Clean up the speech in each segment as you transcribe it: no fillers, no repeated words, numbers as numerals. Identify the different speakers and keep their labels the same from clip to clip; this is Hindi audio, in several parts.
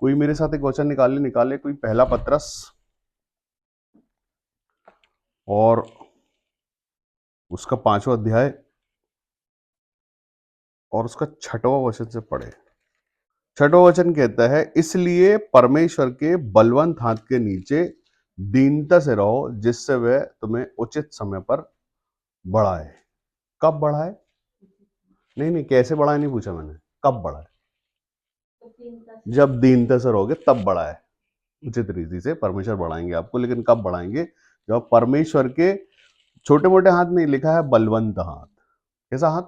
Speaker 1: कोई मेरे साथ एक वचन निकाले कोई पहला पत्रस और उसका 5वां अध्याय और उसका 6वां वचन से पढ़े। 6वां वचन कहता है, इसलिए परमेश्वर के बलवंत हाथ के नीचे दीनता से रहो, जिससे वह तुम्हें उचित समय पर बढ़ाए। कब बढ़ाए? नहीं, कैसे बढ़ाए नहीं पूछा मैंने, कब बढ़ाए? जब दीनता से रहोगे तब बढ़ाए। उचित रीति से परमेश्वर बढ़ाएंगे आपको, लेकिन कब बढ़ाएंगे? जब परमेश्वर के छोटे मोटे हाथ नहीं, लिखा है बलवंत हाथ। कैसा हाथ?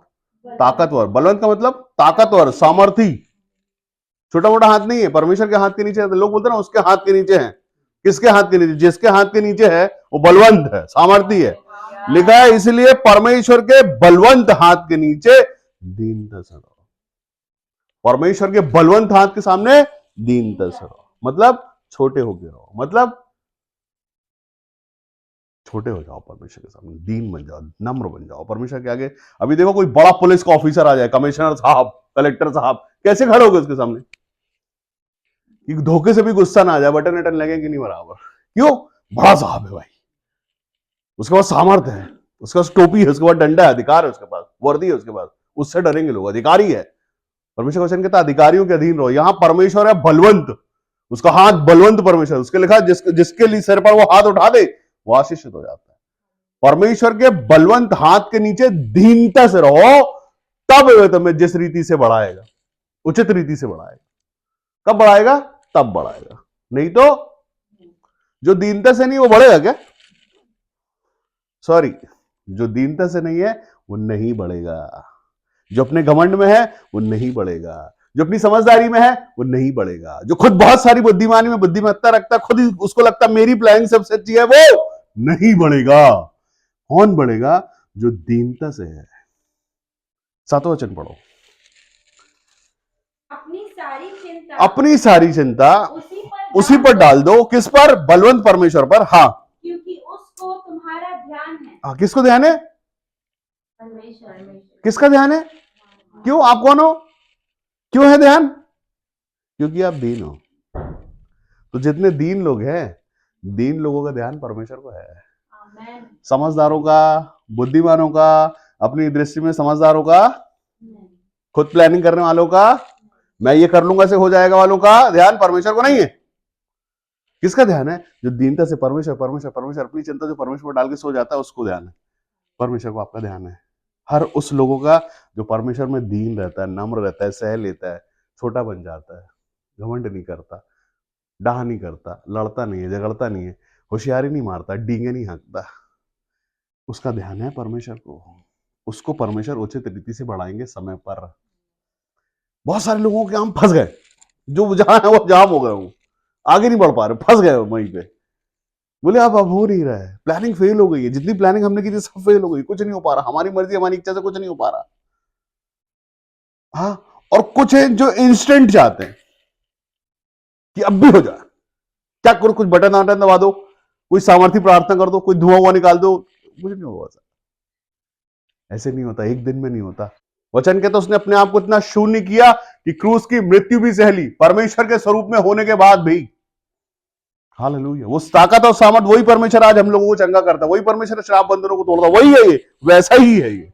Speaker 1: ताकतवर। बलवंत का मतलब ताकतवर, सामर्थी। छोटा मोटा हाथ नहीं है, परमेश्वर के हाथ के नीचे। लोग बोलते हैं ना उसके हाथ के नीचे है। किसके हाथ के नीचे? जिसके हाथ के नीचे है वो बलवंत है, सामर्थी है। लिखा है इसलिए परमेश्वर के बलवंत हाथ के नीचे दीनता से रहो। परमेश्वर के बलवंत हाथ के सामने दीनता से रहो, मतलब छोटे होके रहो, मतलब छोटे हो जाओ परमेश्वर के सामने, दीन बन जाओ, नम्र बन जाओ परमेश्वर के आगे। अभी देखो कोई बड़ा पुलिस का ऑफिसर आ जाए, कमिश्नर साहब, कलेक्टर साहब, कैसे खड़े होगे उसके सामने? कि धोखे से भी गुस्सा ना आ जाए, बटन वटन लगे कि नहीं बराबर। क्यों? बड़ा साहब है भाई, उसके पास सामर्थ्य है, उसके पास टोपी है, उसके पास डंडा है, अधिकार है उसके पास, वर्दी है उसके पास, उससे डरेंगे लोग। अधिकारी है। परमेश्वर वचन कहता है अधिकारियों के अधीन रहो। यहां परमेश्वर है बलवंत, उसका हाथ बलवंत परमेश्वर। उसके लिखा जिसके लिए सिर पर वो हाथ उठा दे वो आशीषित हो जाता है। परमेश्वर के बलवंत हाथ के नीचे दीनता से रहो, तब वह तुम्हें जिस रीति से बढ़ाएगा, उचित रीति से बढ़ाएगा। कब बढ़ाएगा? तब बढ़ाएगा, नहीं तो जो दीनता से नहीं वो बढ़ेगा क्या? सॉरी, जो दीनता से नहीं है वो नहीं बढ़ेगा। जो अपने घमंड में है वो नहीं बढ़ेगा। जो अपनी समझदारी में है वो नहीं बढ़ेगा। जो खुद बहुत सारी बुद्धिमानी में बुद्धिमत्ता रखता है, खुद ही उसको लगता है मेरी प्लानिंग सबसे अच्छी है, वो नहीं बढ़ेगा। कौन बढ़ेगा? जो दीनता से है। 7वां वचन पढ़ो। अपनी सारी चिंता उसी पर डाल दो। किस पर? बलवंत परमेश्वर पर। हाँ,
Speaker 2: क्योंकि उसको तुम्हारा ध्यान है।
Speaker 1: हाँ, किसको ध्यान है?
Speaker 2: परमेश्वर।
Speaker 1: किसका ध्यान है? क्यों? आप कौन हो? क्यों है ध्यान? क्योंकि आप दीन हो। तो जितने दीन लोग हैं, दीन लोगों का ध्यान परमेश्वर को है। समझदारों का, बुद्धिमानों का, अपनी दृष्टि में समझदारों का, खुद प्लानिंग करने वालों का, मैं ये कर लूंगा से हो जाएगा वालों का ध्यान परमेश्वर को नहीं है। किसका ध्यान है? जो दीनता से परमेश्वर परमेश्वर परमेश्वर, अपनी चिंता जो परमेश्वर पर डाल के सो जाता है उसको ध्यान है। परमेश्वर को आपका ध्यान है। हर उस लोगों का जो परमेश्वर में दीन रहता है, नम्र रहता है, सह लेता है, छोटा बन जाता है, घमंड नहीं करता, डाह नहीं करता, लड़ता नहीं है, झगड़ता नहीं है, होशियारी नहीं मारता, डींगे नहीं हाँकता, उसका ध्यान है परमेश्वर को। उसको परमेश्वर उचित रीति से बढ़ाएंगे समय पर। बहुत सारे लोगों के हम फंस गए, जो जहां है वो जाम हो गए, वो आगे नहीं बढ़ पा रहे, फंस गए वहीं पे। बोले अब हो नहीं रहा है, प्लानिंग फेल हो गई है, जितनी प्लानिंग हमने की थी सब फेल हो गई, कुछ नहीं हो पा रहा, हमारी मर्जी हमारी इच्छा से कुछ नहीं हो पा रहा। हाँ, और कुछ है जो इंस्टेंट चाहते हैं कि अब भी हो जाए। क्या करो? कुछ बटन वटन दबा दो, कोई सामर्थ्य प्रार्थना कर दो, कोई धुआं निकाल दो, कुछ नहीं होगा। ऐसे नहीं होता, एक दिन में नहीं होता। वचन कहता उसने अपने आप को इतना शून्य किया कि क्रूस की मृत्यु भी सह ली, परमेश्वर के स्वरूप में होने के बाद भी। हालेलुया। वो ताकत और सामर्थ वही परमेश्वर आज हम लोगों को चंगा करता है, वही परमेश्वर श्राप बंधनों को तोड़ता, वही है ये, वैसा ही है ये।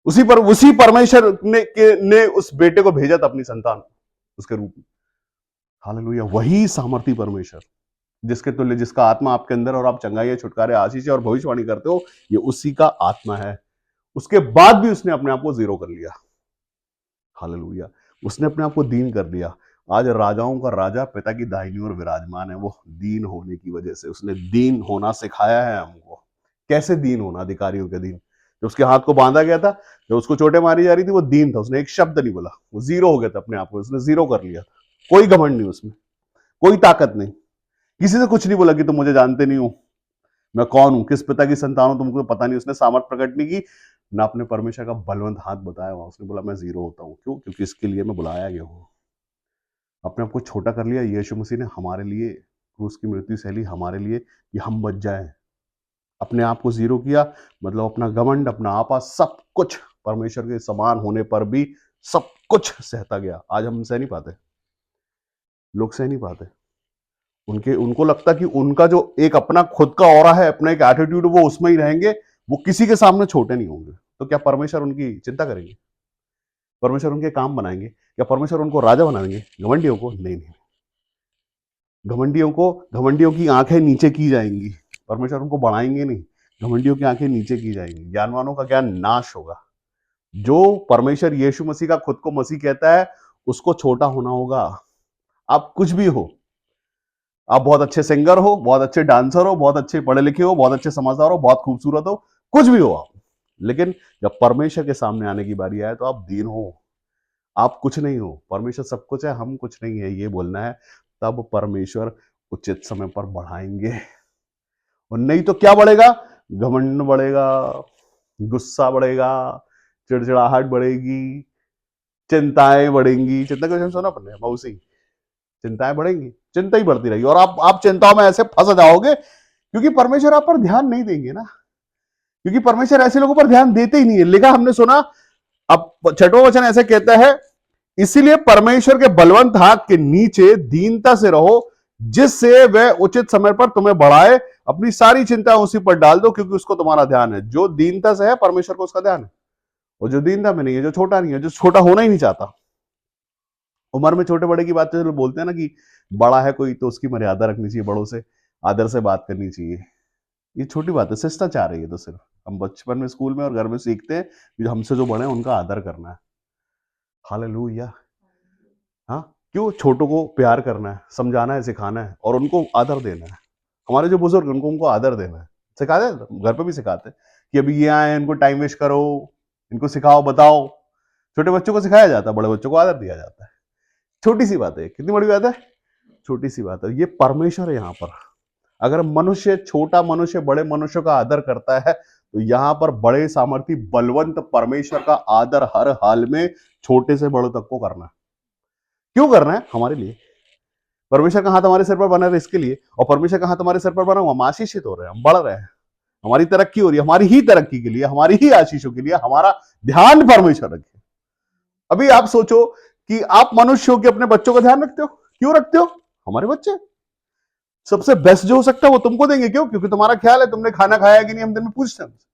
Speaker 1: उसी परमेश्वर ने उस बेटे को भेजा था अपनी संतान उसके रूप में। हालेलुया। वही सामर्थी परमेश्वर जिसके तुल्य, जिसका आत्मा आपके अंदर और आप चंगाई, छुटकारे, आशीष और भविष्यवाणी करते हो, ये उसी का आत्मा है। उसके बाद भी उसने अपने आप को जीरो कर लिया। हालेलुया। उसने अपने आप को दीन कर दिया। आज राजाओं का राजा पिता की दाहिनी ओर विराजमान है, वो दीन होने की वजह से। उसने दीन होना सिखाया है हमको। कैसे दीन होना? अधिकारियों के दीन। जब उसके हाथ को बांधा गया था, जब उसको चोटें मारी जा रही थी, वो दीन था, उसने एक शब्द नहीं बोला, वो जीरो हो गया था अपने आप को, उसने जीरो कर लिया था। कोई घमंड नहीं उसमें, कोई ताकत नहीं, किसी से कुछ नहीं बोला कि तुम मुझे जानते नहीं हो, मैं कौन हूं, किस पिता की संतान हूं, तुमको पता नहीं। उसने सामर्थ प्रकट नहीं की, ना अपने परमेश्वर का बलवंत हाथ बताया वहां। उसने बोला मैं जीरो होता हूं। क्यों? क्योंकि इसके लिए मैं बुलाया गया हूं। अपने आप को छोटा कर लिया। यीशु मसीह ने हमारे लिए क्रूस की मृत्यु सहली, हमारे लिए कि हम बच जाए। अपने आप को जीरो किया, मतलब अपना घमंड, अपना आपा, सब कुछ परमेश्वर के समान होने पर भी सब कुछ सहता गया। आज हम सह नहीं पाते। लोग सह नहीं पाते। उनको लगता कि उनका जो एक अपना खुद का ऑरा है, अपना एक एटीट्यूड, वो उसमें ही रहेंगे, वो किसी के सामने छोटे नहीं होंगे। तो क्या परमेश्वर उनकी चिंता करेंगे? परमेश्वर उनके काम बनाएंगे? क्या परमेश्वर उनको राजा बनाएंगे? घमंडियों को नहीं, नहीं। घमंडियों की आंखें नीचे की जाएंगी, परमेश्वर उनको बढ़ाएंगे नहीं। घमंडियों की आंखें नीचे की जाएंगी। ज्ञानवानों का ज्ञान नाश होगा। जो परमेश्वर यीशु मसीह का खुद को मसीह कहता है, उसको छोटा होना होगा। आप कुछ भी हो, आप बहुत अच्छे सिंगर हो, बहुत अच्छे डांसर हो, बहुत अच्छे पढ़े लिखे हो, बहुत अच्छे समझदार हो, बहुत खूबसूरत हो, कुछ भी हो आप, लेकिन जब परमेश्वर के सामने आने की बारी आए तो आप दीन हो। आप कुछ नहीं हो, परमेश्वर सब कुछ है, हम कुछ नहीं है, ये बोलना है। तब परमेश्वर उचित समय पर बढ़ाएंगे। और नहीं तो क्या बढ़ेगा? घमंड बढ़ेगा, गुस्सा बढ़ेगा, चिड़चिड़ाहट बढ़ेगी, चिंताएं बढ़ेंगी। चिंता के विषय में सुना आपने मौसी? चिंताएं बढ़ेंगी, चिंता ही बढ़ती रहेगी, और आप चिंताओं में ऐसे फंस जाओगे, क्योंकि परमेश्वर आप पर ध्यान नहीं देंगे ना। क्योंकि परमेश्वर ऐसे लोगों पर ध्यान देते ही नहीं है। लिखा हमने सुना, अब 6वां वचन ऐसे कहता है, इसीलिए परमेश्वर के बलवंत हाथ के नीचे दीनता से रहो, जिससे वह उचित समय पर तुम्हें बढ़ाए। अपनी सारी चिंता उसी पर डाल दो, क्योंकि उसको तुम्हारा ध्यान है। जो दीनता से है, परमेश्वर को उसका ध्यान है। और जो दीनता में नहीं है, जो छोटा नहीं है, जो छोटा होना ही नहीं चाहता। उम्र में छोटे बड़े की बात तो चलो बोलते हैं ना, कि बड़ा है कोई तो उसकी मर्यादा रखनी चाहिए, बड़ों से आदर से बात करनी चाहिए। ये छोटी बात है, शिष्टाचार है ये तो। सिर्फ हम बचपन में स्कूल में और घर में सीखते हैं कि हमसे जो बड़े हैं उनका आदर करना है। हालेलुया। हाँ, क्यों? छोटों को प्यार करना है, समझाना है, सिखाना है, और उनको आदर देना है। हमारे जो बुजुर्ग हैं, उनको आदर देना है। सिखाते हैं, घर पे भी सिखाते हैं कि अभी ये आए, इनको टाइम वेस्ट करो, इनको सिखाओ, बताओ। छोटे बच्चों को सिखाया जाता है, बड़े बच्चों को आदर दिया जाता है। छोटी सी बात है, कितनी बड़ी बात है? छोटी सी बात है। ये परमेश्वर है यहाँ पर। अगर मनुष्य, छोटा मनुष्य बड़े मनुष्य का आदर करता है, तो यहां पर बड़े सामर्थी बलवंत परमेश्वर का आदर हर हाल में छोटे से बड़ों तक को करना है। क्यों करना है? हमारे लिए। परमेश्वर का हाथ हमारे सिर पर बना रहे इसके लिए। और परमेश्वर का हाथ हमारे सिर पर बना हुआ, हम आशीषित हो रहे हैं, हम बढ़ रहे हैं, हमारी तरक्की हो रही है, हमारी ही तरक्की के लिए, हमारी ही आशीषों के लिए हमारा ध्यान परमेश्वर रखे। अभी आप सोचो कि आप मनुष्य हो के अपने बच्चों का ध्यान रखते हो। क्यों रखते हो? हमारे बच्चे सबसे बेस्ट जो हो सकता है वो तुमको देंगे। क्यों? क्योंकि तुम्हारा ख्याल है तुमने खाना खाया कि नहीं, हम दिन में पूछते हैं उनसे।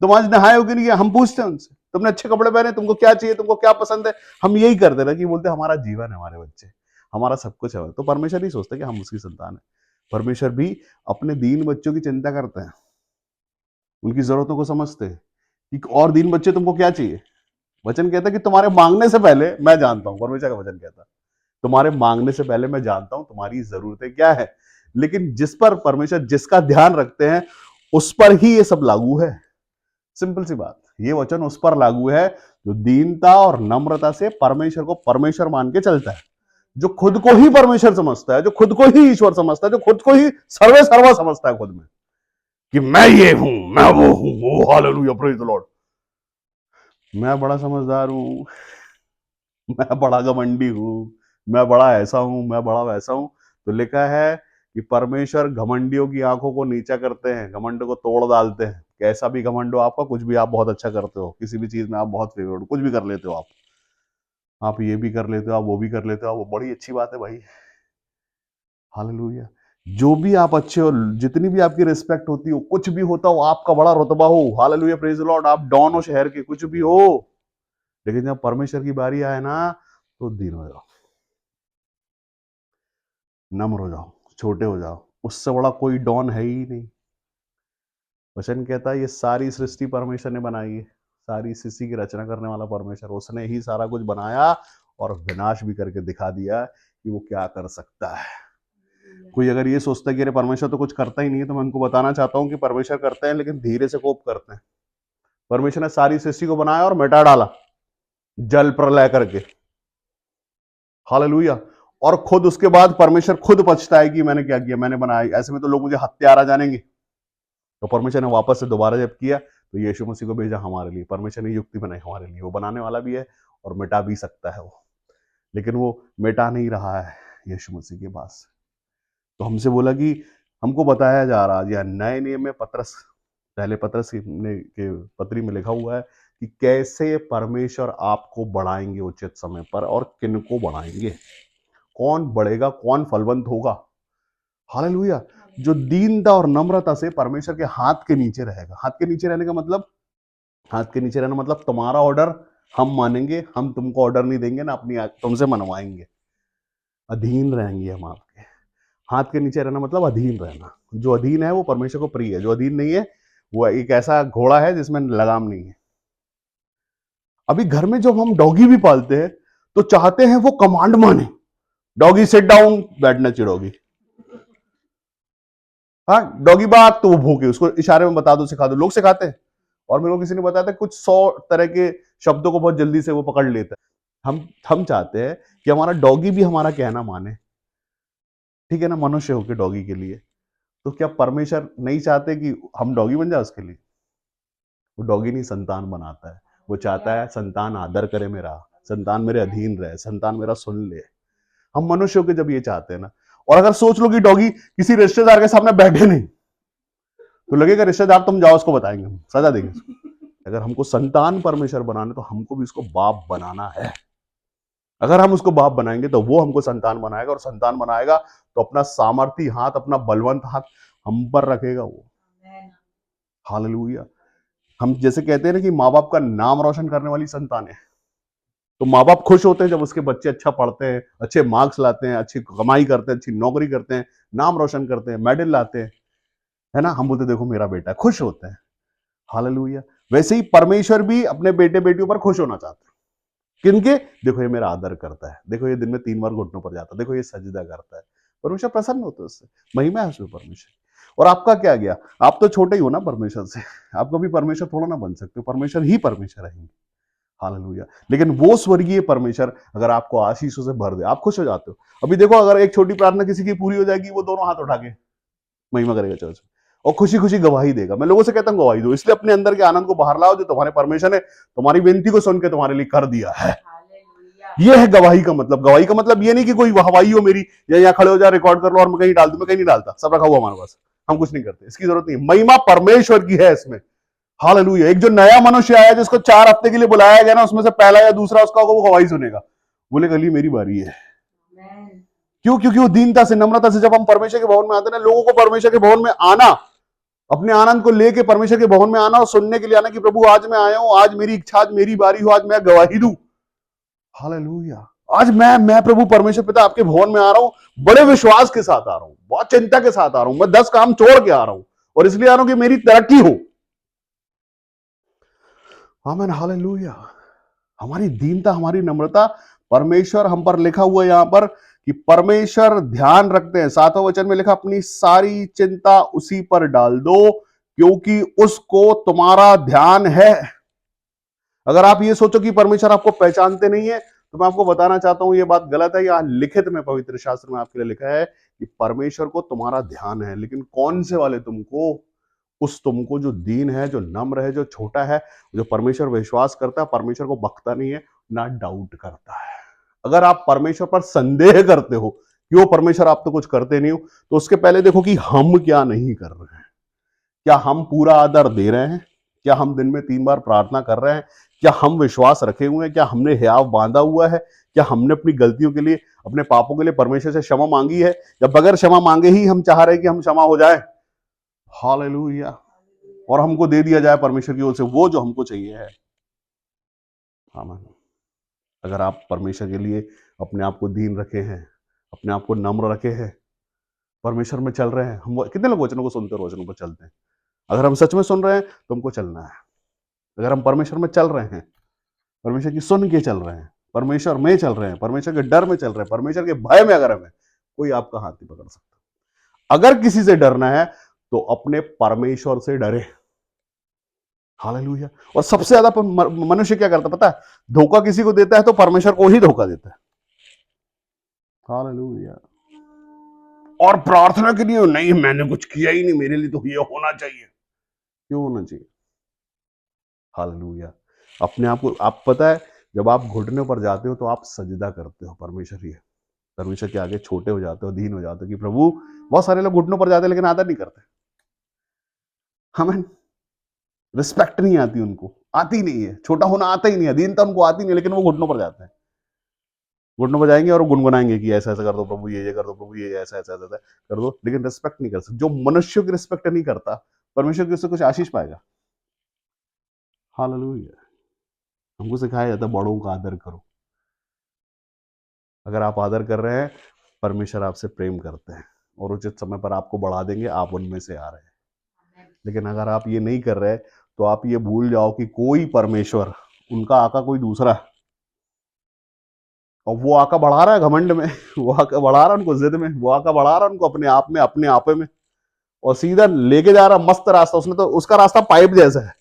Speaker 1: तुम आज नहाए हो कि नहीं, हम पूछते हैं उनसे। तुमने अच्छे कपड़े पहने, तुमको क्या चाहिए, तुमको क्या पसंद है, हम यही करते रहे। कि बोलते हमारा जीवन है, हमारे बच्चे, हमारा सब कुछ है। तो परमेश्वर नहीं सोचते कि हम उसकी संतान है। परमेश्वर भी अपने दीन बच्चों की चिंता करते हैं, उनकी जरूरतों को समझते हैं। कि और दीन बच्चे तुमको क्या चाहिए? वचन कहता है कि तुम्हारे मांगने से पहले मैं जानता हूं। परमेश्वर का वचन कहता है, तुम्हारे मांगने से पहले मैं जानता हूं तुम्हारी जरूरतें क्या है। लेकिन जिस पर परमेश्वर जिसका ध्यान रखते हैं, उस पर ही ये सब लागू है। सिंपल सी बात, ये वचन उस पर लागू है जो दीनता और नम्रता से परमेश्वर को परमेश्वर मान के चलता है, जो खुद को ही परमेश्वर समझता है, जो खुद को ही ईश्वर समझता है, जो खुद को ही सर्वे सर्वा समझता है खुद में, कि मैं ये हूं, मैं वो हूं। ओ हालेलुया, प्रेज द लॉर्ड। मैं बड़ा समझदार हूं, मैं बड़ा घमंडी हूं, मैं बड़ा ऐसा हूं, मैं बड़ा वैसा हूं। तो लिखा है कि परमेश्वर घमंडियों की आंखों को नीचा करते हैं, घमंड को तोड़ डालते हैं। कैसा भी घमंड हो आपका, कुछ भी आप बहुत अच्छा करते हो, किसी भी चीज में आप बहुत फेवरेट हो, कुछ भी कर लेते हो आप ये भी कर लेते हो, आप वो भी कर लेते हो, आप वो बड़ी अच्छी बात है भाई। हालेलुया। जो भी आप अच्छे हो, जितनी भी आपकी रिस्पेक्ट होती हो, कुछ भी होता हो, आपका बड़ा रुतबा हो, हालेलुया, प्रेज द लॉर्ड, आप डॉन हो शहर के, कुछ भी हो, लेकिन जब परमेश्वर की बारी आए ना, तो दीन हो जाओ, नम्र हो जाओ, छोटे हो जाओ। उससे बड़ा कोई डॉन है ही नहीं। वचन कहता है ये सारी सृष्टि परमेश्वर ने बनाई है, सारी सृष्टि की रचना करने वाला परमेश्वर, उसने ही सारा कुछ बनाया और विनाश भी करके दिखा दिया कि वो क्या कर सकता है। कोई अगर ये सोचता है कि अरे परमेश्वर तो कुछ करता ही नहीं है, तो मैं उनको बताना चाहता हूँ कि परमेश्वर करते हैं, लेकिन धीरे से कोप करते हैं। परमेश्वर ने सारी सृष्टि को बनाया और मिटा डाला जल प्रलय करके। हालेलुया। और खुद उसके बाद परमेश्वर खुद पछता है कि मैंने क्या किया, मैंने बनाया, ऐसे में तो लोग मुझे हत्यारा जानेंगे। तो परमेश्वर ने वापस से दोबारा जब किया, तो यीशु मसीह को भेजा हमारे लिए। परमेश्वर ने युक्ति बनाई हमारे लिए, वो बनाने वाला भी है और मिटा भी सकता है वो, लेकिन वो मिटा नहीं रहा है यीशु मसीह के पास। तो हमसे बोला कि हमको बताया जा रहा है, या नए नियम में पतरस, पहले पतरस के पत्री में लिखा हुआ है कि कैसे परमेश्वर आपको बढ़ाएंगे उचित समय पर, और किनको बढ़ाएंगे। कौन बढ़ेगा, कौन फलवंत होगा। हालेलुया। जो दीनता और नम्रता से परमेश्वर के हाथ के नीचे रहेगा। हाथ के नीचे रहने का मतलब, हाथ के नीचे रहना मतलब तुम्हारा ऑर्डर हम मानेंगे, हम तुमको ऑर्डर नहीं देंगे ना अपनी तुमसे मनवाएंगे। अधीन रहेंगे हम आपके। हाथ के नीचे रहना मतलब अधीन रहना। जो अधीन है वो परमेश्वर को प्रिय है, जो अधीन नहीं है वो एक ऐसा घोड़ा है जिसमें लगाम नहीं है। अभी घर में जब हम डॉगी भी पालते हैं तो चाहते हैं वो कमांड माने, डॉगी सिट डाउन, बैठना चाहिए डॉगी। हाँ, डॉगी बात तो वो भूखे, उसको इशारे में बता दो, सिखा दो। लोग सिखाते हैं, और मेरे को किसी ने बताया था कुछ 100 तरह के शब्दों को बहुत जल्दी से वो पकड़ लेता है। हम चाहते हैं कि हमारा डॉगी भी हमारा कहना माने, ठीक है ना, मनुष्य होके डॉगी के लिए। तो क्या परमेश्वर नहीं चाहते कि हम डॉगी बन जाए उसके लिए? वो डॉगी नहीं, संतान बनाता है। वो चाहता है संतान आदर करे मेरा, संतान मेरे अधीन रहे, संतान मेरा सुन ले। हम मनुष्य होके जब ये चाहते हैं ना, और अगर सोच लो कि डॉगी किसी रिश्तेदार के सामने बैठे नहीं, तो लगेगा रिश्तेदार तुम जाओ, उसको बताएंगे, हम सजा देंगे उसको। अगर हमको संतान परमेश्वर बनाना, तो हमको भी उसको बाप बनाना है। अगर हम उसको बाप बनाएंगे तो वो हमको संतान बनाएगा, और संतान बनाएगा तो अपना सामर्थी हाथ, अपना बलवंत हाथ हम पर रखेगा वो। हालेलुया। हम जैसे कहते हैं ना कि माँ बाप का नाम रोशन करने वाली संतान है, तो माँ बाप खुश होते हैं जब उसके बच्चे अच्छा पढ़ते हैं, अच्छे मार्क्स लाते हैं, अच्छी कमाई करते हैं, अच्छी नौकरी करते हैं, नाम रोशन करते हैं, मेडल लाते हैं, है ना। हम बोलते देखो मेरा बेटा, खुश होते हैं। हालेलुया। वैसे ही परमेश्वर भी अपने बेटे बेटियों पर खुश होना चाहते हैं। किनके? देखो ये मेरा आदर करता है, देखो ये दिन में 3 बार घुटनों पर जाता है, देखो ये सजदा करता है। परमेश्वर प्रसन्न होता है उससे, महिमा है उसमें परमेश्वर। और आपका क्या गया, आप तो छोटे ही हो ना परमेश्वर से, आप कभी परमेश्वर थोड़ा ना बन सकते हो, परमेश्वर ही परमेश्वर रहेंगे। हालेलुया। लेकिन वो स्वर्गीय परमेश्वर अगर आपको आशीषों से भर दे, आप खुश हो जाते हो। अभी देखो, अगर एक छोटी प्रार्थना किसी की पूरी हो जाएगी, वो दोनों हाथ उठा के महिमा करेगा चर्च में, और खुशी खुशी गवाही देगा। मैं लोगों से कहता हूँ गवाही दो, इसलिए अपने अंदर के आनंद को बाहर लाओ, जो तुम्हारे परमेश्वर ने तुम्हारी विनती को सुन के तुम्हारे लिए कर दिया है। ये है गवाही का मतलब। गवाही का मतलब ये नहीं कि कोई हवाई हो मेरी, या यहाँ खड़े हो जाए रिकॉर्ड कर लो और मैं कहीं डाल दूं। मैं कहीं नहीं डालता, सब रखा हुआ हमारे पास, हम कुछ नहीं करते, इसकी जरूरत नहीं। महिमा परमेश्वर की है इसमें। हालेलुया। एक जो नया मनुष्य आया, जिसको 4 हफ्ते के लिए बुलाया गया ना, उसमें से पहला या दूसरा उसका होगा, वो गवाही सुनेगा, बोलेगा अली मेरी बारी है। क्यों? क्योंकि वो दीनता से, नम्रता से, जब हम परमेश्वर के भवन में आते हैं ना, लोगों को परमेश्वर के भवन में आना, अपने आनंद को लेके परमेश्वर के भवन में आना और सुनने के लिए आना कि प्रभु आज मैं आया हूं, आज मेरी इच्छा, आज मेरी बारी हो, आज मैं गवाही दूं। हालेलुया। आज मैं प्रभु परमेश्वर पिता आपके भवन में आ रहा हूं, बड़े विश्वास के साथ आ रहा हूं, बहुत चिंता के साथ आ रहा हूं, मैं 10 काम छोड़ के आ रहा हूं, और इसलिए आ रहा हूं कि मेरी तरक्की हो। आमीन। हालेलुया। हमारी दीनता, हमारी नम्रता, परमेश्वर हम पर लिखा हुआ है यहां पर कि परमेश्वर ध्यान रखते हैं। 7वें वचन में लिखा, अपनी सारी चिंता उसी पर डाल दो क्योंकि उसको तुम्हारा ध्यान है। अगर आप ये सोचो कि परमेश्वर आपको पहचानते नहीं है, तो मैं आपको बताना चाहता हूं ये बात गलत है। यहां लिखित में, पवित्र शास्त्र में आपके लिए लिखा है कि परमेश्वर को तुम्हारा ध्यान है, लेकिन कौन से वाले तुमको? उस तुमको जो दीन है, जो नम्र है, जो छोटा है, जो परमेश्वर विश्वास करता है, परमेश्वर को बकता नहीं है, ना डाउट करता है। अगर आप परमेश्वर पर संदेह करते हो कि वो परमेश्वर आप तो कुछ करते नहीं हो, तो उसके पहले देखो कि हम क्या नहीं कर रहे हैं। क्या हम पूरा आदर दे रहे हैं? क्या हम दिन में 3 बार प्रार्थना कर रहे हैं? क्या हम विश्वास रखे हुए हैं? क्या हमने हियाव बांधा हुआ है? क्या हमने अपनी गलतियों के लिए, अपने पापों के लिए परमेश्वर से क्षमा मांगी है, या बगैर क्षमा मांगे ही हम चाह रहे हैं कि हम क्षमा हो जाए? हालेलुया। और हमको दे दिया जाए परमेश्वर की ओर से वो जो हमको चाहिए है। आमीन। अगर आप परमेश्वर के लिए अपने आप को दीन रखे हैं, अपने आप को नम्र रखे हैं, परमेश्वर में चल रहे हैं, हम कितने लोग वचनों को सुनते और वचनों पर चलते हैं? अगर हम सच में सुन रहे हैं तो हमको चलना है। अगर हम परमेश्वर में चल रहे हैं, परमेश्वर की सुन के चल रहे हैं, परमेश्वर में चल रहे हैं, परमेश्वर के डर में चल रहे हैं, परमेश्वर के भय में अगर हमें, कोई आपका हाथ नहीं पकड़ सकता। अगर किसी से डरना है तो अपने परमेश्वर से डरे। हालेलुया। और सबसे ज्यादा मनुष्य क्या करता पता है? धोखा किसी को देता है तो परमेश्वर को ही धोखा देता है। हालेलुया। और प्रार्थना के लिए नहीं, मैंने कुछ किया ही नहीं, मेरे लिए तो ये होना चाहिए। क्यों होना चाहिए? हालेलुया। अपने आप को, आप पता है, जब आप घुटने पर जाते हो तो आप सजदा करते हो परमेश्वर ही है, परमेश्वर के आगे छोटे हो जाते हो, दीन हो जाते हो कि प्रभु। बहुत सारे लोग घुटनों पर जाते हैं लेकिन आदर नहीं करते। हमें रिस्पेक्ट नहीं आती, उनको आती नहीं है, छोटा होना आता ही नहीं है, दीनता उनको आती नहीं है, लेकिन वो घुटनों पर जाते हैं। घुटनों पर जाएंगे और गुनगुनाएंगे कि ऐसा ऐसा कर दो प्रभु, ये कर दो प्रभु, ये ऐसा ऐसा ऐसा कर दो, लेकिन रिस्पेक्ट नहीं कर सकते। जो मनुष्यों की रिस्पेक्ट नहीं करता, परमेश्वर की उससे कुछ आशीष पाएगा। हालेलुया। हमको सिखाया जाता है बड़ों का आदर करो। अगर आप आदर कर रहे हैं, परमेश्वर आपसे प्रेम करते हैं और उचित समय पर आपको बढ़ा देंगे, आप उनमें से आ रहे हैं। लेकिन अगर आप ये नहीं कर रहे, तो आप ये भूल जाओ कि कोई परमेश्वर, उनका आका कोई दूसरा है, और वो आका बढ़ा रहा है घमंड में वो आका बढ़ा रहा है उनको जिद में, वो आका बढ़ा रहा है उनको अपने आप में, अपने आपे में, और सीधा लेके जा रहा मस्त रास्ता। उसने तो, उसका रास्ता पाइप जैसा है,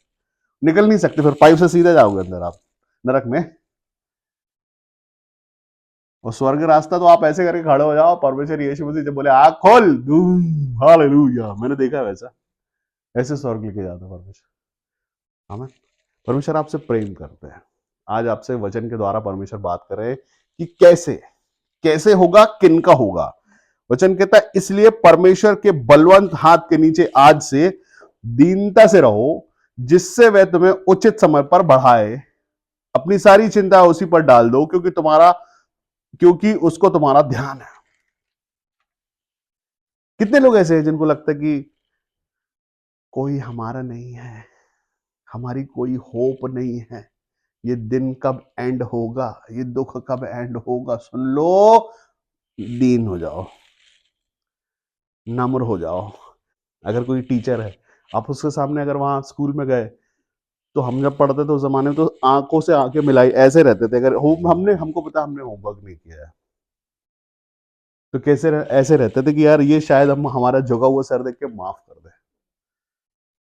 Speaker 1: निकल नहीं सकते, फिर पाइप से सीधे जाओगे अंदर आप नरक में। और स्वर्ग रास्ता तो आप ऐसे करके खड़े हो जाओ, परमेश्वर यीशु मसीह जब बोले आँख खोल, हालेलुया, मैंने देखा है वैसा, ऐसे स्वर्ग लेके जाता परमेश्वर। हमें परमेश्वर आपसे प्रेम करते हैं। आज आपसे वचन के द्वारा परमेश्वर बात कर रहे हैं कि कैसे कैसे होगा, किनका होगा। वचन कहता है इसलिए परमेश्वर के बलवंत हाथ के नीचे आज से दीनता से रहो, जिससे वह तुम्हें उचित समय पर बढ़ाए। अपनी सारी चिंता उसी पर डाल दो, क्योंकि उसको तुम्हारा ध्यान है। कितने लोग ऐसे हैं जिनको लगता है कि कोई हमारा नहीं है, हमारी कोई होप नहीं है, ये दिन कब एंड होगा, ये दुख कब एंड होगा। सुन लो, दीन हो जाओ, नम्र हो जाओ। अगर कोई टीचर है, आप उसके सामने अगर वहां स्कूल में गए, तो हम जब पढ़ते थे उस जमाने में, तो आंखों से आंखें मिलाई ऐसे रहते थे। अगर हमको पता हमने होमवर्क नहीं किया है, तो ऐसे रहते थे कि यार ये शायद हम हमारा झुका हुआ सर देख के माफ कर दे।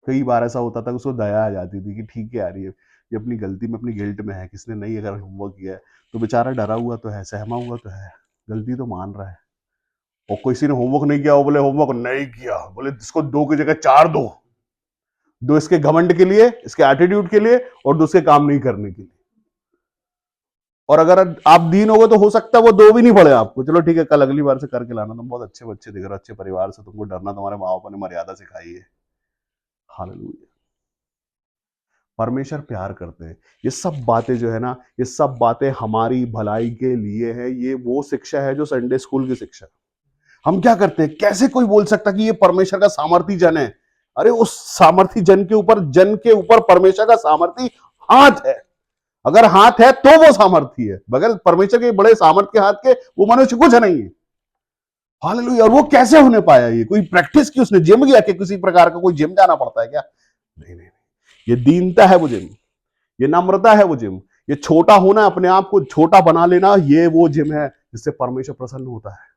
Speaker 1: कई बार ऐसा होता था कि उसको दया आ जाती थी कि ठीक है यार, ये अपनी गलती में, अपनी गिल्ट में है, किसने नहीं अगर होमवर्क किया है, तो बेचारा डरा हुआ तो है, सहमा हुआ तो है, गलती तो मान रहा है। और किसी ने होमवर्क नहीं किया, वो बोले होमवर्क नहीं किया, बोले इसको 2 की जगह 4 दो। दो इसके घमंड के लिए, इसके एटीट्यूड के लिए, और दूसरे काम नहीं करने के लिए। और अगर आप दीन हो गए, तो हो सकता है वो 2 भी नहीं पड़े आपको, चलो ठीक है कल अगली बार से करके लाना, तुम बहुत अच्छे बच्चे दिख रहे हो, अच्छे परिवार से, तुमको डरना तुम्हारे माँ बाप ने मर्यादा सिखाई है। हालेलुया। परमेश्वर प्यार करते हैं। ये सब बातें जो है ना, ये सब बातें हमारी भलाई के लिए है। ये वो शिक्षा है जो संडे स्कूल की शिक्षा है। हम क्या करते हैं, कैसे कोई बोल सकता कि ये परमेश्वर का सामर्थी जन है? अरे उस सामर्थी जन के ऊपर परमेश्वर का सामर्थी हाथ है। अगर हाथ है तो वो सामर्थी है, बगैर परमेश्वर के बड़े सामर्थ के हाथ के वो मनुष्य कुछ नहीं है। हालेलुया। और वो कैसे होने पाया? ये कोई प्रैक्टिस की, उसने जिम गया कि किसी प्रकार का कोई जिम जाना पड़ता है क्या? नहीं नहीं, ये दीनता है वो जिम, ये नम्रता है वो जिम, ये छोटा होना, अपने आप को छोटा बना लेना, ये वो जिम है जिससे परमेश्वर प्रसन्न होता है,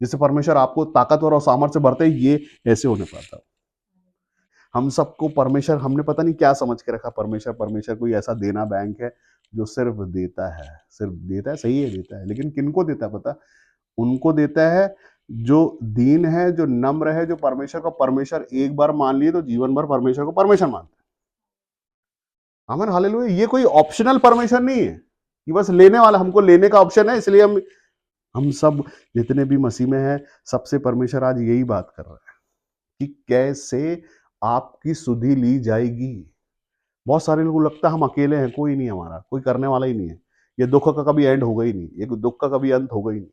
Speaker 1: जिससे परमेश्वर आपको ताकतवर और सामर्थ्य भरते हैं। ये ऐसे होने पाता है। हम सबको परमेश्वर, हमने पता नहीं क्या समझ के रखा, परमेश्वर कोई ऐसा देना बैंक है जो सिर्फ देता है, सिर्फ देता है। सही है, देता है, लेकिन किनको देता है पता? उनको देता है जो दीन है, जो नम्र है, जो परमेश्वर को परमेश्वर एक बार मान लिए तो जीवन भर परमेश्वर को परमेश्वर मानते हैं। आमीन, हालेलुया। ये कोई ऑप्शनल परमेश्वर नहीं है कि बस लेने वाला, हमको लेने का ऑप्शन है इसलिए हम सब जितने भी मसीह में हैं, सबसे परमेश्वर आज यही बात कर रहा है कि कैसे आपकी सुधि ली जाएगी। बहुत सारे लोगों को लगता है हम अकेले हैं, कोई नहीं, हमारा कोई करने वाला ही नहीं है, ये दुख का कभी एंड होगा ही नहीं, ये दुख का कभी अंत होगा ही नहीं।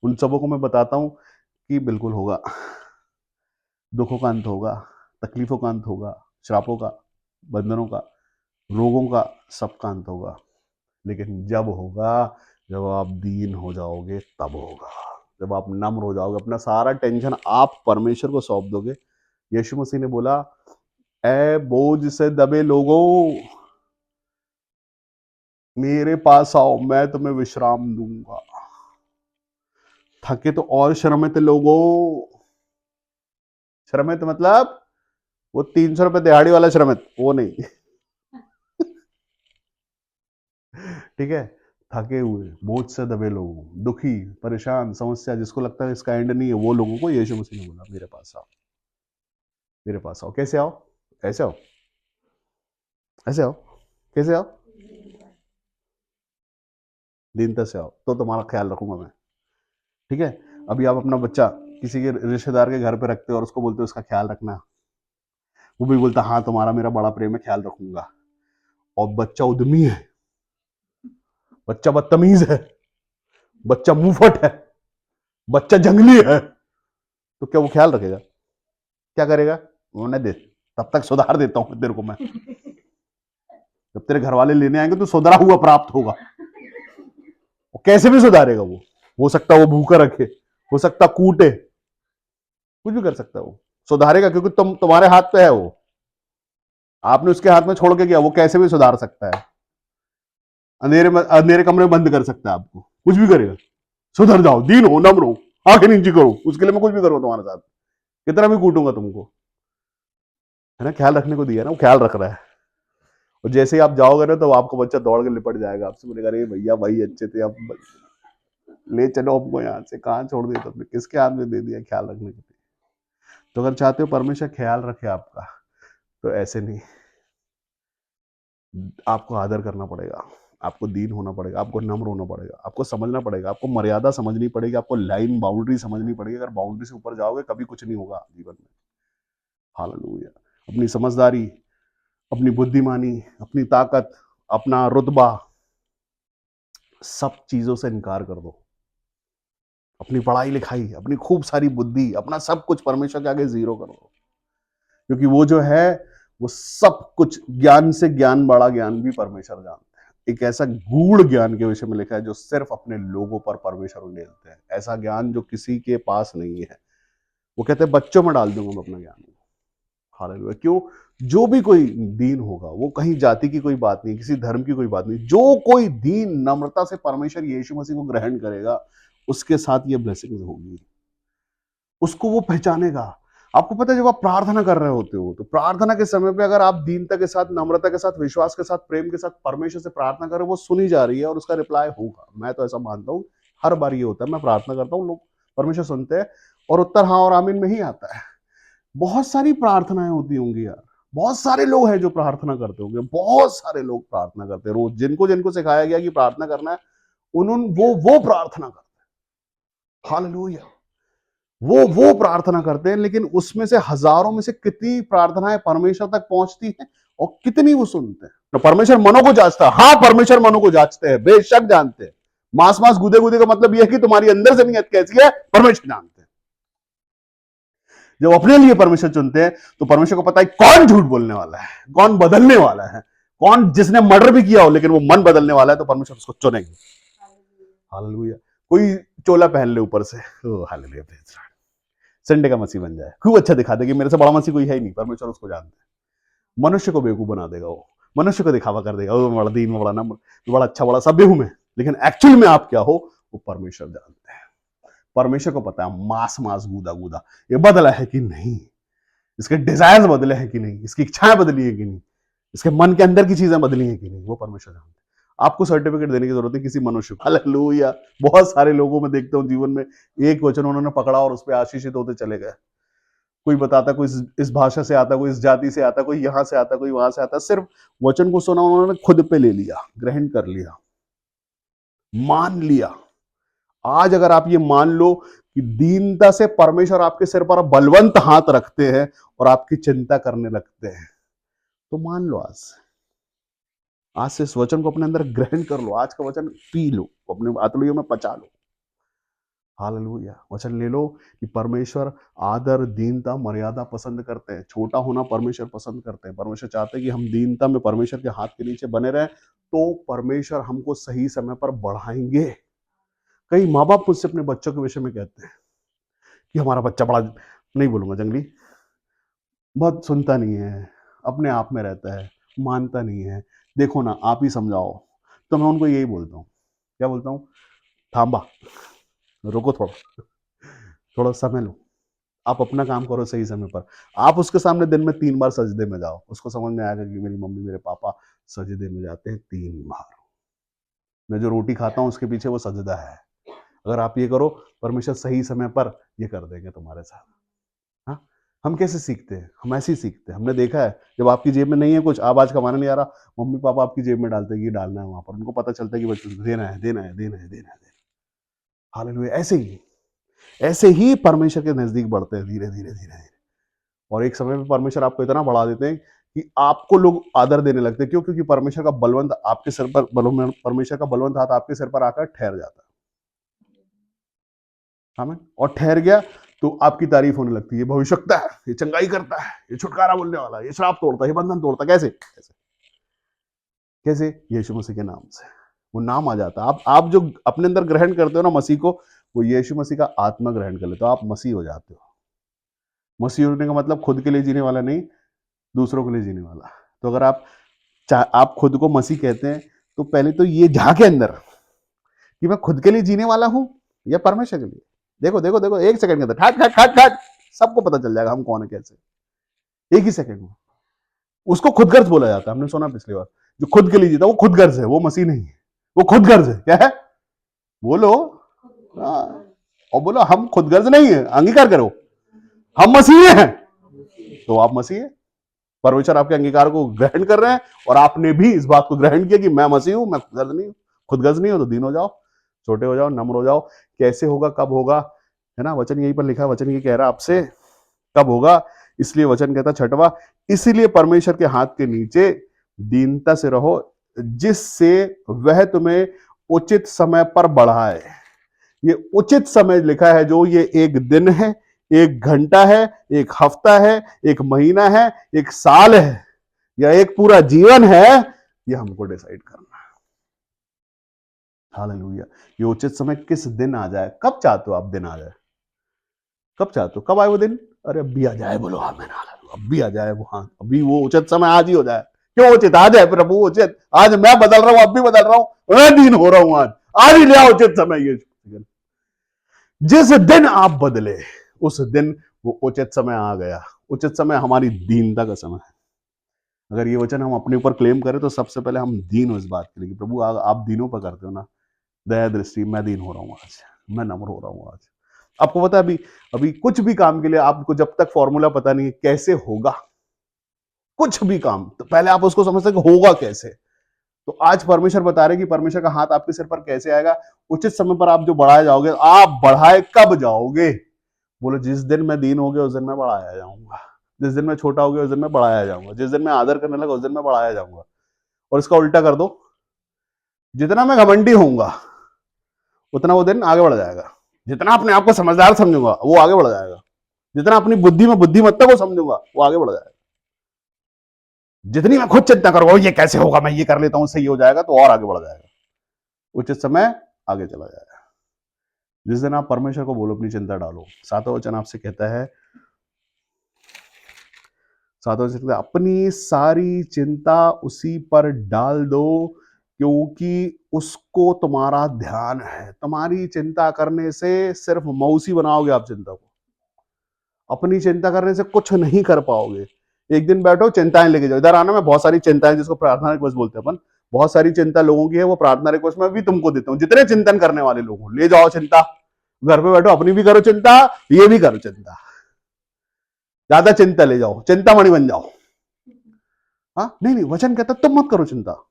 Speaker 1: उन सबों को मैं बताता हूं कि बिल्कुल होगा। दुखों का अंत होगा, तकलीफों का अंत होगा, श्रापों का, बंधनों का, रोगों का, सबका अंत होगा। लेकिन जब होगा, जब आप दीन हो जाओगे तब होगा। जब आप नम्र हो जाओगे, अपना सारा टेंशन आप परमेश्वर को सौंप दोगे। यीशु मसीह ने बोला, ए बोझ से दबे लोगों, मेरे पास आओ, मैं तुम्हें विश्राम दूंगा। थके तो और श्रमित लोगों, श्रमित मतलब वो 300 रुपए दिहाड़ी वाला श्रमित, वो नहीं। ठीक है, थके हुए, बोझ से दबे लोगों, दुखी, परेशान, समस्या, जिसको लगता है इसका एंड नहीं है, वो लोगों को यीशु मसीह ने बोला मेरे पास आओ, मेरे पास आओ। कैसे आओ? ऐसे आओ, ऐसे आओ। कैसे आओ? दीनता से आओ, तो तुम्हारा ख्याल रखूंगा मैं। ठीक है, अभी आप अपना बच्चा किसी के रिश्तेदार के घर पे रखते हो और उसको बोलते हो उसका ख्याल रखना, वो भी बोलता हाँ तुम्हारा मेरा बड़ा प्रेम है, ख्याल रखूंगा। और बच्चा उद्यमी है, बच्चा बदतमीज है, बच्चा मुंहफट है, बच्चा जंगली है, तो क्या वो ख्याल रखेगा? क्या करेगा? उन्हें दे, तब तक सुधार देता हूं तेरे को मैं, जब तेरे घर वाले लेने आएंगे तो सुधरा हुआ प्राप्त होगा। वो कैसे भी सुधारेगा वो, हो सकता है वो भूखा रखे, हो सकता कूटे, कुछ भी कर सकता है वो, सुधारेगा क्योंकि तुम्हारे हाथ पे है वो, आपने उसके हाथ में छोड़ के किया, वो कैसे भी सुधार सकता है। अंधेरे कमरे में बंद कर सकता है आपको, कुछ भी करेगा। सुधर जाओ, दीन हो, नम्र हो, आंखें नीची करो, उसके लिए मैं कुछ भी करूंगा तुम्हारे साथ, कितना भी कूटूंगा तुमको, है ना? ख्याल रखने को दिया ना, वो ख्याल रख रहा है। और जैसे ही आप जाओगे ना तो आपको बच्चा दौड़ के लिपट जाएगा आपसे, बोलेगा अरे भैया भाई अच्छे थे, अब ले चलो हमको यहाँ से, कहाँ छोड़ दिया तुमने, किसके हाथ में दे दिया ख्याल रखने के लिए। तो अगर चाहते हो परमेश्वर ख्याल रखे आपका, तो ऐसे नहीं, आपको आदर करना पड़ेगा, आपको दीन होना पड़ेगा, आपको नम्र होना पड़ेगा, आपको समझना पड़ेगा, आपको मर्यादा समझनी पड़ेगी, आपको लाइन बाउंड्री समझनी पड़ेगी। अगर बाउंड्री से ऊपर जाओगे कभी कुछ नहीं होगा जीवन में। हालेलुया। अपनी समझदारी, अपनी बुद्धिमानी, अपनी ताकत, अपना रुतबा, सब चीजों से इनकार कर दो। अपनी पढ़ाई लिखाई, अपनी खूब सारी बुद्धि, अपना सब कुछ परमेश्वर के आगे जीरो कर दो, क्योंकि वो जो है वो सब कुछ, ज्ञान से ज्ञान बड़ा ज्ञान भी परमेश्वर जानते हैं। एक ऐसा गूढ़ ज्ञान के विषय में लिखा है जो सिर्फ अपने लोगों पर परमेश्वर उंडेलते हैं, ऐसा ज्ञान जो किसी के पास नहीं है। वो कहते हैं बच्चों में डाल दूंगा मैं अपना ज्ञान। हालेलुया। क्यों? जो भी कोई दीन होगा, वो कहीं जाति की कोई बात नहीं, किसी धर्म की कोई बात नहीं, जो कोई दीन नम्रता से परमेश्वर यीशु मसीह को ग्रहण करेगा, उसके साथ ये ब्लेसिंग होगी, उसको वो पहचानेगा। आपको पता है जब आप प्रार्थना कर रहे होते हो तो प्रार्थना के समय पे अगर आप दीनता के साथ, नम्रता के साथ, विश्वास के साथ, प्रेम के साथ परमेश्वर से प्रार्थना कर रहे हो, वो सुनी जा रही है और उसका रिप्लाई होगा। मैं तो ऐसा मानता हूँ, हर बार ये होता है, मैं प्रार्थना करता हूँ, लोग परमेश्वर सुनते हैं और उत्तर हाँ और आमीन में ही आता है। बहुत सारी प्रार्थनाएं होती होंगी यार, बहुत सारे लोग हैं जो प्रार्थना करते होंगे, बहुत सारे लोग प्रार्थना करते हैं रोज, जिनको जिनको सिखाया गया कि प्रार्थना करना है, उन्होंने वो प्रार्थना करते हैं। हालेलुया। वो प्रार्थना करते हैं, लेकिन उसमें से हजारों में से कितनी प्रार्थनाएं परमेश्वर तक पहुंचती हैं और कितनी वो सुनते हैं? तो परमेश्वर मनों को जांचता है। हाँ, परमेश्वर मनों को जांचते हैं, बेशक जानते हैं। मांस मांस गुदे गुदे का मतलब यह है कि तुम्हारी अंदर से नीयत कैसी है, परमेश्वर जानते हैं। जब अपने लिए परमेश्वर चुनते हैं तो परमेश्वर को पता है कौन झूठ बोलने वाला है, कौन बदलने वाला है, कौन जिसने मर्डर भी किया हो लेकिन वो मन बदलने वाला है, तो परमेश्वर उसको चुनेंगे। हालेलुया। कोई चोला पहन ले ऊपर से, हालेलुया, संडे का मसीह बन जाए, खूब अच्छा दिखा दे कि मेरे से बड़ा मसीह कोई है ही नहीं, परमेश्वर उसको जानते हैं। मनुष्य को बेवकूफ बना देगा वो, मनुष्य को दिखावा कर देगा, वो बड़ा दीन में, बड़ा नम्र, बड़ा अच्छा, बड़ा सभ्य हूं मैं, लेकिन एक्चुअल में आप क्या हो वो परमेश्वर जानते हैं। परमेश्वर को पता है मांस मांस गूदा गूदा ये बदला है कि नहीं, इसके डिजायर्स बदले हैं कि नहीं, इसकी इच्छाएं बदली है कि नहीं, इसके मन के अंदर की चीजें बदली हैं कि नहीं, वो परमेश्वर जानते हैं। आपको सर्टिफिकेट देने की जरूरत है किसी मनुष्य को। हालेलुया। बहुत सारे लोगों में देखता हूं जीवन में, एक वचन उन्होंने पकड़ा और उस पर आशीषित होते चले गए। कोई बताता, कोई इस भाषा से आता, कोई इस जाति से आता, कोई यहां से आता, कोई वहां से आता, सिर्फ वचन को सुना, उन्होंने खुद पे ले लिया, ग्रहण कर लिया, मान लिया। आज अगर आप ये मान लो कि दीनता से परमेश्वर आपके सिर पर बलवंत हाथ रखते हैं और आपकी चिंता करने लगते हैं, तो मान लो आज से इस वचन को अपने अंदर ग्रहण कर लो, आज का वचन पी लो, अपने आंतड़ियों में पचा लो। हालेलुया। वचन ले लो कि परमेश्वर आदर, दीनता, मर्यादा पसंद करते हैं, छोटा होना परमेश्वर पसंद करते हैं। परमेश्वर चाहते हैं कि हम दीनता में परमेश्वर के हाथ के नीचे बने रहें, तो परमेश्वर हमको सही समय पर बढ़ाएंगे। कई माँ बाप मुझसे अपने बच्चों के विषय में कहते हैं कि हमारा बच्चा बड़ा, नहीं बोलूंगा जंगली, बहुत सुनता नहीं है, अपने आप में रहता है, मानता नहीं है, देखो ना आप ही समझाओ। तो मैं उनको यही बोलता हूँ, क्या बोलता हूँ, थांबा, रुको, थोड़ा थोड़ा समय लो, आप अपना काम करो सही समय पर। आप उसके सामने दिन में 3 बार सजदे में जाओ, उसको समझ में आएगा कि मेरी मम्मी मेरे पापा सजदे में जाते हैं 3 बार। मैं जो रोटी खाता हूँ उसके पीछे वो सजदा है। अगर आप ये करो, परमेश्वर सही समय पर ये कर देंगे तुम्हारे साथ। हाँ, हम कैसे सीखते हैं? हम ऐसे ही सीखते हैं। हमने देखा है जब आपकी जेब में नहीं है कुछ, आप आज कमाना नहीं आ रहा, मम्मी पापा आपकी जेब में डालते हैं कि डालना है वहां पर, उनको पता चलता है कि बच्चों देना है, देना है, देना है, देना है, देना। हालेलुया। ऐसे ही परमेश्वर के नजदीक बढ़ते हैं, धीरे धीरे धीरे धीरे, और एक समय पे परमेश्वर आपको इतना बढ़ा देते हैं कि आपको लोग आदर देने लगते हैं। क्यों? क्योंकि परमेश्वर का बलवंत आपके सिर पर, परमेश्वर का बलवंत हाथ आपके सिर पर आकर ठहर जाता है। आमीन। और ठहर गया तो आपकी तारीफ होने लगती है, ये भविष्यवक्ता है, ये चंगाई करता है, ये छुटकारा बोलने वाला है, ये श्राप तोड़ता है, ये बंधन तोड़ता है। कैसे कैसे कैसे? यीशु मसीह के नाम से वो नाम आ जाता है। आप जो अपने अंदर ग्रहण करते हो ना मसीह को, वो यीशु मसीह का आत्मा ग्रहण कर लेते हो, आप मसीह हो जाते हो। मसीह होने का मतलब खुद के लिए जीने वाला नहीं, दूसरों के लिए जीने वाला। तो अगर आप खुद को मसीह कहते हैं, तो पहले तो ये झांके अंदर कि मैं खुद के लिए जीने वाला हूं या परमेश्वर के लिए। देखो देखो देखो, एक सेकंड के अंदर खट खट खट खट सबको पता चल जाएगा हम कौन है कैसे, एक ही सेकंड में। उसको खुदगर्ज बोला जाता है, हमने सुना पिछली बार। जो खुद के लिए जीता वो खुदगर्ज है, वो मसीह नहीं है, वो खुदगर्ज है। क्या है? बोलो। हाँ। और बोलो हम खुदगर्ज नहीं है, अंगीकार करो हम मसीह हैं। तो आप मसीह है, परमेश्वर आपके अंगीकार को ग्रहण कर रहे हैं, और आपने भी इस बात को ग्रहण किया कि मैं मसीह हूं, मैं खुदगर्ज नहीं हूं। तो दीन हो जाओ, छोटे हो जाओ, नम्र हो जाओ। कैसे होगा, कब होगा, है ना? वचन यहीं पर लिखा है, वचन ये कह रहा है आपसे कब होगा। इसलिए वचन कहता 6वां, इसीलिए परमेश्वर के हाथ के नीचे दीनता से रहो, जिससे वह तुम्हें उचित समय पर बढ़ाए। ये उचित समय लिखा है, जो ये एक दिन है, एक घंटा है, एक हफ्ता है, एक महीना है, एक साल है, या एक पूरा जीवन है, ये हमको डिसाइड करना है। हालेलुया। ये उचित समय किस दिन आ जाए, कब चाहते हो आप दिन आ जाए, कब चाहते हो, कब आए वो दिन? अरे अभी आ जाए, बोलो आमीन। हालेलुया। अभी आ जाए वो, हाँ अभी वो उचित समय आज ही हो जाए। क्यों उचित? आ जाए प्रभु उचित। आज मैं बदल रहा हूं, अब भी बदल रहा हूं, मैं दीन हो रहा हूं। आज ही ले आओ उचित समय। ये जिस दिन आप बदले, उस दिन वो उचित समय आ गया। उचित समय हमारी दीनता का समय है। अगर ये वचन हम अपने ऊपर क्लेम करें, तो सबसे पहले हम दीन हो इस बात के लिए कि प्रभु आप दीनों पर करते हो ना दया दृष्टि, मैं दीन हो रहा हूँ आज, मैं नम्र हो रहा हूँ आज। आपको पता है, अभी अभी कुछ भी काम के लिए आपको जब तक फॉर्मूला पता नहीं है कैसे होगा कुछ भी काम, तो पहले आप उसको समझते हैं कि होगा कैसे। तो आज परमेश्वर बता रहे कि परमेश्वर का हाथ आपके सिर पर कैसे आएगा। उचित समय पर आप जो बढ़ाए जाओगे, आप बढ़ाए कब जाओगे? बोलो, जिस दिन मैं दीन हो गया उस दिन मैं बढ़ाया जाऊंगा, जिस दिन मैं छोटा हो गया उस दिन मैं बढ़ाया जाऊंगा, जिस दिन मैं आदर करने लगा उस दिन मैं बढ़ाया जाऊंगा। और इसका उल्टा कर दो, जितना मैं घमंडी होऊंगा उतना वो दिन आगे बढ़ जाएगा। जितना अपने आप को समझदार समझूंगा वो आगे बढ़ जाएगा। जितना अपनी बुद्धि में बुद्धिमत्ता को समझूंगा वो आगे बढ़ जाएगा। जितनी मैं खुद चिंता करूंगा ये कैसे होगा, मैं ये कर लेता हूं सही हो जाएगा, तो और आगे बढ़ जाएगा, उचित समय आगे चला जाएगा। जिस दिन आप परमेश्वर को बोलो, अपनी चिंता डालो, 7वां वचन आपसे कहता है, 7वां वचन, अपनी सारी चिंता उसी पर डाल दो, क्योंकि उसको तुम्हारा ध्यान है। तुम्हारी चिंता करने से सिर्फ मौसी बनाओगे आप चिंता को। अपनी चिंता करने से कुछ नहीं कर पाओगे। एक दिन बैठो, चिंताएं लेके जाओ। इधर आना, मैं बहुत सारी चिंताएं, जिसको प्रार्थना रिक्वेस्ट बोलते हैं अपन, बहुत सारी चिंता लोगों की है, वो प्रार्थना रिक्वेस्ट में भी तुमको देता हूँ। जितने चिंतन करने वाले लोग हो, ले जाओ चिंता, घर पे बैठो, अपनी भी करो चिंता, ये भी करो चिंता, ज्यादा चिंता ले जाओ, चिंतामणि बन जाओ। हाँ नहीं नहीं, वचन कहता तुम मत करो चिंता।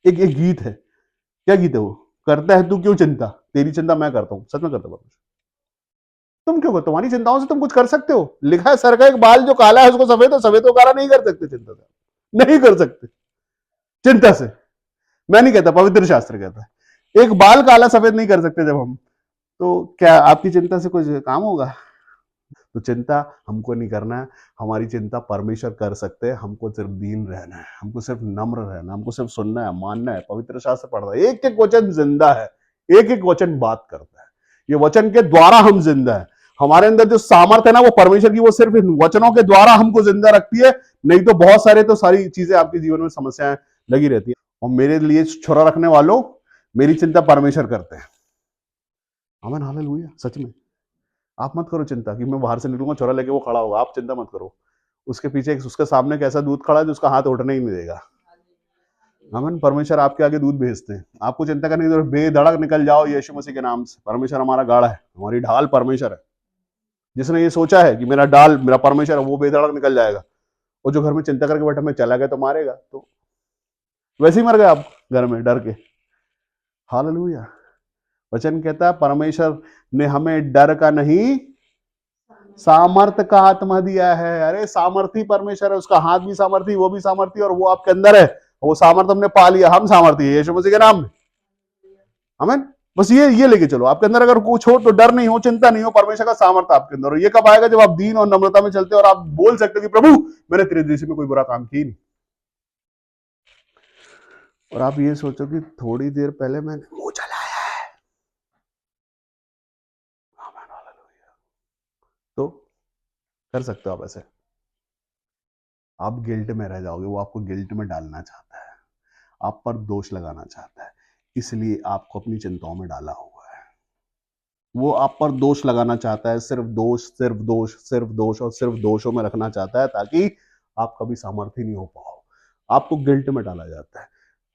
Speaker 1: एक गीत है, क्या गीत है वो? करता है तू क्यों चिंता, तेरी चिंता मैं करता हूं। सच में करता हूं। तुम क्यों? तुम्हारी चिंताओं से तुम कुछ कर सकते हो? लिखा है, सर का एक बाल जो काला है उसको सफेद, सफेद को काला नहीं कर सकते चिंता से, नहीं कर सकते चिंता से। मैं नहीं कहता, पवित्र शास्त्र कहता है एक बाल काला सफेद नहीं कर सकते जब हम, तो क्या आपकी चिंता से कुछ काम होगा? तो चिंता हमको नहीं करना है, हमारी चिंता परमेश्वर कर सकते हैं। हमको सिर्फ दीन रहना है, हमको सिर्फ नम्र रहना, हमको सिर्फ सुनना है, मानना है, पवित्र शास्त्र पढ़ना है। एक एक वचन जिंदा है, एक एक वचन बात करता है। ये वचन के द्वारा हम जिंदा है। हमारे अंदर जो सामर्थ है ना, वो परमेश्वर की, वो सिर्फ इन वचनों के द्वारा हमको जिंदा रखती है। नहीं तो बहुत सारे तो सारी चीजें आपके जीवन में समस्याएं लगी रहती है। और मेरे लिए छुरा रखने वालों, मेरी चिंता परमेश्वर करते हैं। आमीन, हालेलुया। सच में आप मत करो चिंता कि मैं बाहर से निकलूंगा, छोरा लेके वो खड़ा होगा। आप चिंता मत करो, उसके पीछे उसके सामने कैसा दूध खड़ा है जो उसका हाथ उठने ही नहीं देगा। आमीन। परमेश्वर आपके आगे दूध भेजते हैं, आपको चिंता करने की जरूरत, बेधड़क निकल जाओ यीशु मसीह के नाम से। परमेश्वर हमारा गाढ़ा है, हमारी ढाल परमेश्वर है। जिसने ये सोचा है कि मेरा ढाल मेरा परमेश्वर है, वो बेधड़क निकल जाएगा। और जो घर में चिंता करके बैठा, मैं चला गया तो मारेगा, तो वैसे ही मर गए आप घर में डर के। हालेलुया। वचन कहता है परमेश्वर ने हमें डर का नहीं, सामर्थ का आत्मा दिया है। अरे सामर्थी परमेश्वर है, उसका हाथ भी सामर्थी, वो भी सामर्थी, और वो आपके अंदर है। वो सामर्थ हमने पा लिया, हम सामर्थी है यीशु मसीह के नाम में। आमीन। बस ये लेके चलो। आपके अंदर अगर कुछ हो तो डर नहीं हो, चिंता नहीं हो, परमेश्वर का सामर्थ्य आपके अंदर हो। ये कब आएगा? जब आप दीन और नम्रता में चलते हो और आप बोल सकते हो कि प्रभु मैंने तेरी दृष्टि में कोई बुरा काम की नहीं। और आप ये सोचो कि थोड़ी देर पहले मैंने मुंह चलाया है, आमीन, हालेलुया। तो कर सकते हो आप ऐसे। आप गिल्ट में रह जाओगे, वो आपको गिल्ट में डालना चाहता है, आप पर दोष लगाना चाहता है, इसलिए आपको अपनी चिंताओं में डाला हुआ है। वो आप पर दोष लगाना चाहता है, सिर्फ दोष, सिर्फ दोष, सिर्फ दोष और सिर्फ दोषों में रखना चाहता है, ताकि आप कभी सामर्थ्य नहीं हो पाओ। आपको गिल्ट में डाला जाता है,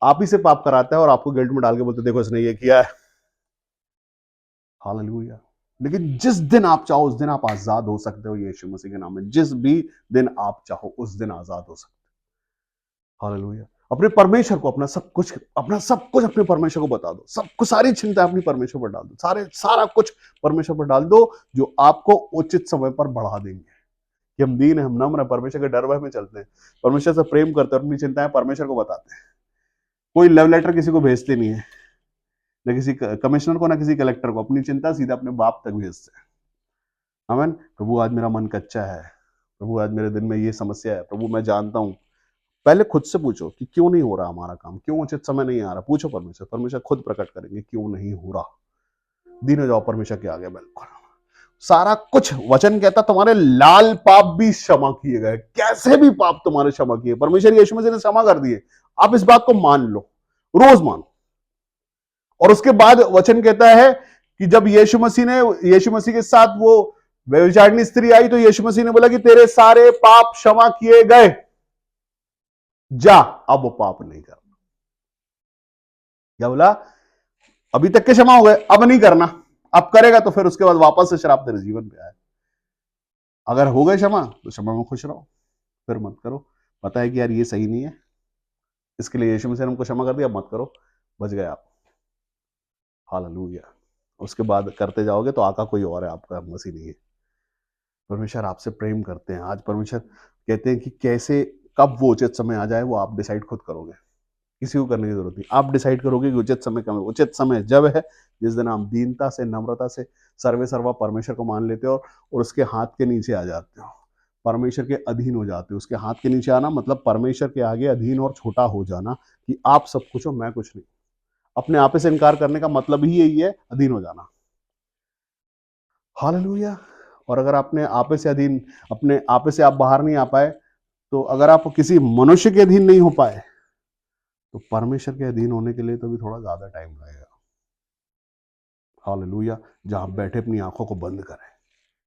Speaker 1: आप ही से पाप कराता है और आपको गिल्ट में डाल के बोलते देखो इसने ये किया है, हालेलुया। लेकिन जिस दिन आप चाहो उस दिन आप आजाद हो सकते हो यीशु मसीह के नाम में। जिस भी दिन आप चाहो उस दिन आजाद हो सकते हो, हालेलुया। अपने परमेश्वर को अपना सब कुछ अपने परमेश्वर को बता दो। सब कुछ, सारी चिंता अपनी परमेश्वर पर डाल दो, सारा कुछ परमेश्वर पर डाल दो, जो आपको उचित समय पर बढ़ा देंगे। कि हम दीन है, हम नम्र है, परमेश्वर के डर भय में चलते हैं, परमेश्वर से प्रेम करते हैं, अपनी चिंताएं परमेश्वर को बताते हैं। कोई लव लेटर किसी को भेजते नहीं है, न किसी कमिश्नर को, ना किसी कलेक्टर को। अपनी चिंता सीधा अपने बाप तक भेजते हैं। आमीन। प्रभु आज मेरा मन कच्चा है, प्रभु आज मेरे दिन में ये समस्या है, प्रभु मैं जानता हूं। पहले खुद से पूछो कि क्यों नहीं हो रहा हमारा काम, क्यों उचित समय नहीं आ रहा। पूछो परमेश्वर, परमेश्वर खुद प्रकट करेंगे क्यों नहीं हो रहा। दीन हो जाओ परमेश्वर के आगे, बिल्कुल सारा कुछ। वचन कहता तुम्हारे लाल पाप भी क्षमा किए गए। कैसे भी पाप तुम्हारे क्षमा किए, परमेश्वर यीशु मसीह ने क्षमा कर दिए। आप इस बात को मान लो, रोज मानो। और उसके बाद वचन कहता है कि जब यीशु मसीह के साथ वो व्यभिचारिणी स्त्री आई, तो यीशु मसीह ने बोला कि तेरे सारे पाप क्षमा किए गए, जा अब वो पाप नहीं करना। क्या बोला? अभी तक के क्षमा हो गए, अब नहीं करना। अब करेगा तो फिर उसके बाद वापस से शराब तेरे जीवन पे आए। अगर हो गए क्षमा तो क्षमा में खुश रहो, फिर मत करो। पता है कि यार ये सही नहीं है, इसके लिए यीशु मसीह ने हमको क्षमा कर दिया, मत करो, बच गए आप, हालेलुया। उसके बाद करते जाओगे तो आका कोई और है, आपका मसीह नहीं है। परमेश्वर आपसे प्रेम करते हैं। आज परमेश्वर कहते हैं कि कैसे, कब वो उचित समय आ जाए वो आप डिसाइड खुद करोगे, किसी को करने की जरूरत नहीं। आप डिसाइड करोगे कि उचित समय कब है। उचित समय जब है जिस दिन आप दीनता से, नम्रता से, सर्वे सर्वा परमेश्वर को मान लेते हो और उसके हाथ के नीचे आ जाते हो, परमेश्वर के अधीन हो जाते हो। उसके हाथ के नीचे आना मतलब परमेश्वर के आगे अधीन और छोटा हो जाना, कि आप सब कुछ हो, मैं कुछ नहीं। अपने आपे से इनकार करने का मतलब ही यही है, अधीन हो जाना, हालेलुया। और अगर अपने आपे से आप बाहर नहीं आ पाए, तो अगर आप किसी मनुष्य के अधीन नहीं हो पाए, तो परमेश्वर के अधीन होने के लिए तो भी थोड़ा ज्यादा टाइम लगेगा, हालेलुया। जहां आप बैठे अपनी आंखों को बंद करें,